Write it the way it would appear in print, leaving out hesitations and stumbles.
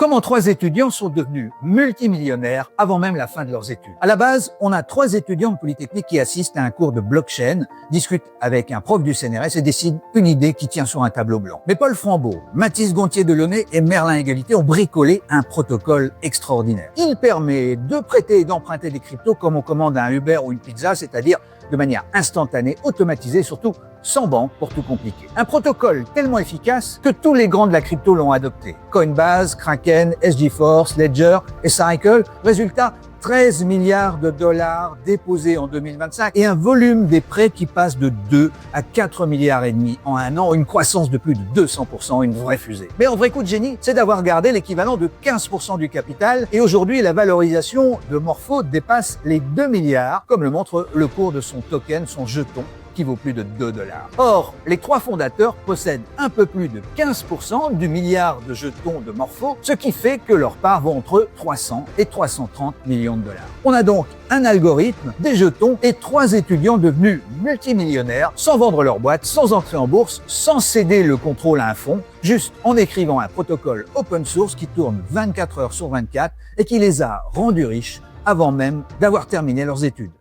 Comment 3 étudiants sont devenus multimillionnaires avant même la fin de leurs études? À la base, on a 3 étudiants de Polytechnique qui assistent à un cours de blockchain, discutent avec un prof du CNRS et décident une idée qui tient sur un tableau blanc. Mais Paul Frambaud, Mathis Gontier-Delaunay et Merlin Égalité ont bricolé un protocole extraordinaire. Il permet de prêter et d'emprunter des cryptos comme on commande un Uber ou une pizza, c'est-à-dire de manière instantanée, automatisée, surtout sans banque pour tout compliquer. Un protocole tellement efficace que tous les grands de la crypto l'ont adopté. Coinbase, Kraken, SG-Force, Ledger et Cycle. Résultat, 13 milliards de dollars déposés en 2025 et un volume des prêts qui passe de 2 à 4 milliards et demi en un an, une croissance de plus de 200%, une vraie fusée. Mais en vrai coup de génie, c'est d'avoir gardé l'équivalent de 15% du capital et aujourd'hui la valorisation de Morpho dépasse les 2 milliards, comme le montre le cours de son token, son jeton, qui vaut plus de 2 dollars. Or, les 3 fondateurs possèdent un peu plus de 15% du milliard de jetons de Morpho, ce qui fait que leurs parts vont entre 300 et 330 millions de dollars. On a donc un algorithme, des jetons et 3 étudiants devenus multimillionnaires sans vendre leur boîte, sans entrer en bourse, sans céder le contrôle à un fonds, juste en écrivant un protocole open source qui tourne 24 heures sur 24 et qui les a rendus riches avant même d'avoir terminé leurs études.